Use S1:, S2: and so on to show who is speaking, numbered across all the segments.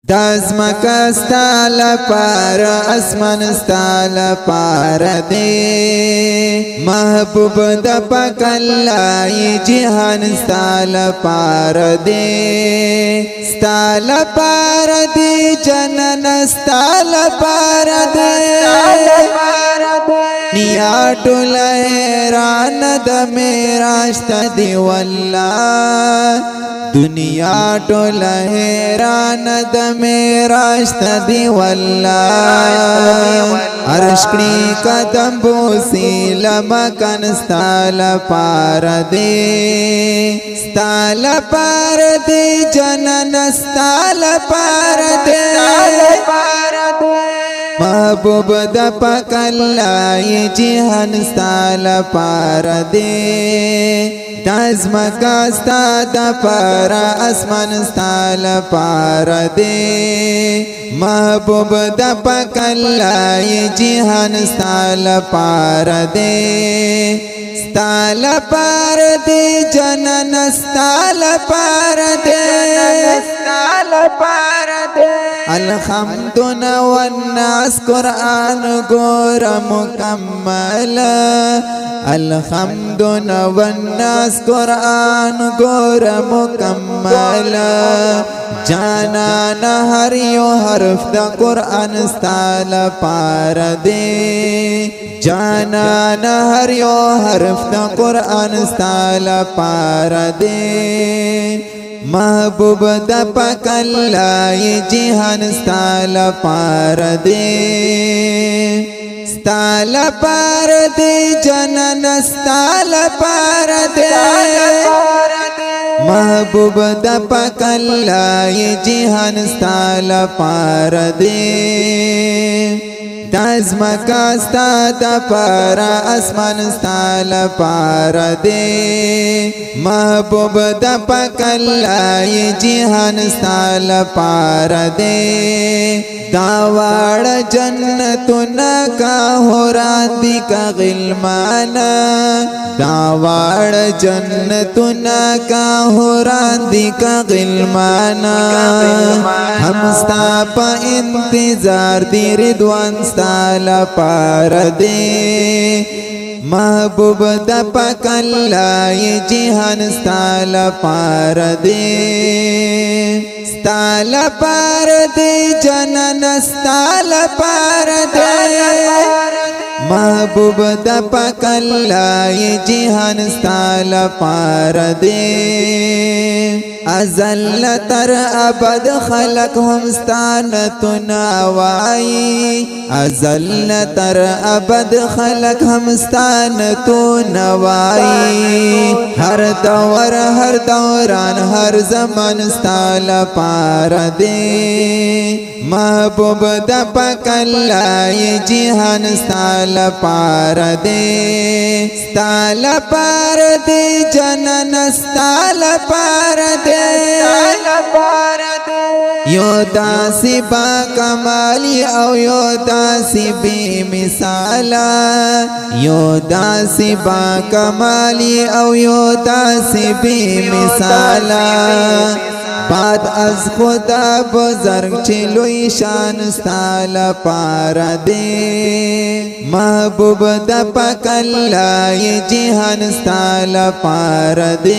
S1: دازمکا ستال پار اسمان ستال پار دے محبوب دا پاک اللہ جہان ستال پار دے ستال پار دے جنن ستال پار دے نیاٹو لہران دا میراشت دی واللہ دنیا ټول حیران د میراشت دی والله عرش کړي قدم بوسي لمکان ستال پار دی ستال پار دی جنن ستال پار دی محبوب د پاک الله جهان ستال پار دی دازمکا ستا دا پارا اسمان ستال پارا دے محبوب دا پاک اللہ جہان ستال پارا دے ستال پارا دے جنن ستال پارا دے الحمدنا والناس قرآن گور مکمل الحمدنا والناس قرآن گور مکمل جانانا ہر یو حرف دا قرآن ستال پار دے جانانا ہر یو حرف دا قرآن ستال پار دے محبوب دا پاک اللہ جہان ستال پار دے ستال پار دے جنن ستال پار دے محبوب دا پاک اللہ جہان ستال پار دے دازمکا ستا دا پارا اسمان ستال پار دے محبوب دا پاک اللہ جہان ستال پار دے داوار جنتنا کا ہورادی کا غلمانا داوار جنتنا کا ہورادی کا غلمانا ہم ستا پا انتظار دی رضوان ستال پار دے محبوب دا پاک اللہ جہان ستال پار دے ستال پار دے جنن ستال پار دے محبوب دا پاک اللہ جہان ستال پار دے ازل تر ابد خلق ہم ستانتنا وائی ازل تر ابد خلق ہم ستانتنا وائی ہر دور ہر دوران ہر زمان ستال پار دے محبوب دا پاک اللہ جہان ستال پار دے ستال پار دے جنن ستال پار دے یو داسی با کمالی او یو داسی بی مثالا یو داسی با کمالی او یو داسی بی مثالا بعد از خدا بزرگ چلوی شان ستال پار دے محبوب دا پاک اللہ جہان ستال پار دے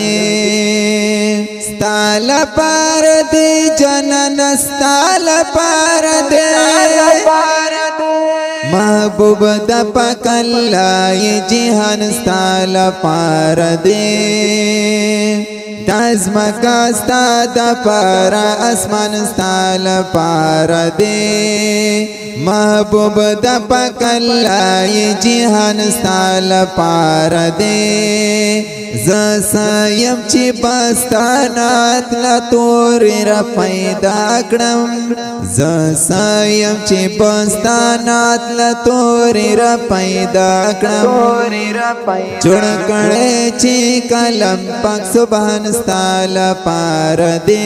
S1: ستال پار دے جنن ستال پار دے محبوب دا پاک اللہ جہان ستال پار دے دازمکا ستا دا پارا اسمان ستال پار دے محبوب دا پاک اللہ جہان ستال پار دے زسایم چی بستانات لطوری را پیدا کرم زسایم چی بستانات لطوری را پیدا کرم جوڑ کڑے چی کلم پاک سبحان ستال پار دے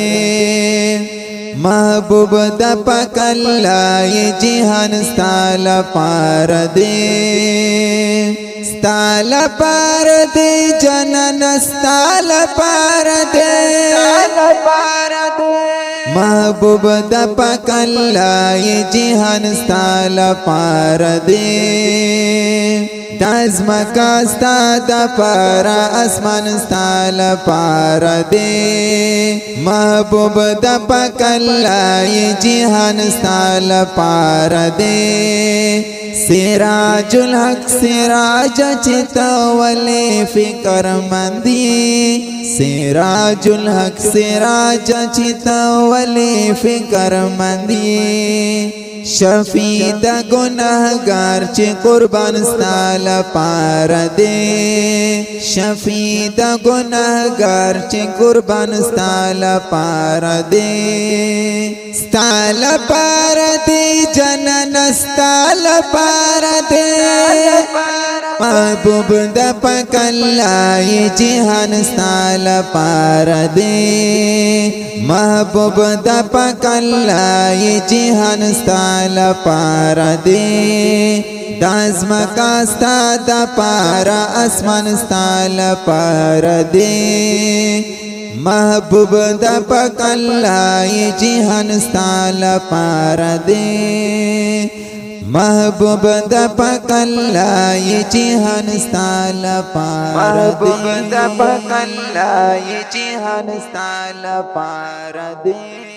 S1: محبوب دا پاک اللہ جہان ستال پار دے ستال پار دے جنن ستال پار دے महबूब द पकल्ला ये जिहान स्ताल पार दे दज़मका स्ता द पारा आसमान स्ताल पार दे महबूब द पकल्ला ये जिहान स्ताल पार दे सिराजुल हक सिराज चितवले फिकर मंदी सिराजुल हक सिराज चितवले फिकर मंदी शफीद गुनहगार चे कुर्बान स्ताल पार दे शफीद गुनहगार चे कुर्बान स्ताल पार दे स्ताल पार दे जनन स्ताल पार दे महबूब द पकल्ला ये जिहान स्ताल पार दे महबूब द पकल्ला ये जिहान स्ताल पार दे दज़मका स्ता द पारा आसमान स्ताल पार दे महबूब द पकल्ला ये जिहान स्ताल पार दे महबूब द पकल्ला ये जिहान स्ताल पार दे महबूब द पकल्ला ये जिहान स्ताल पार दे।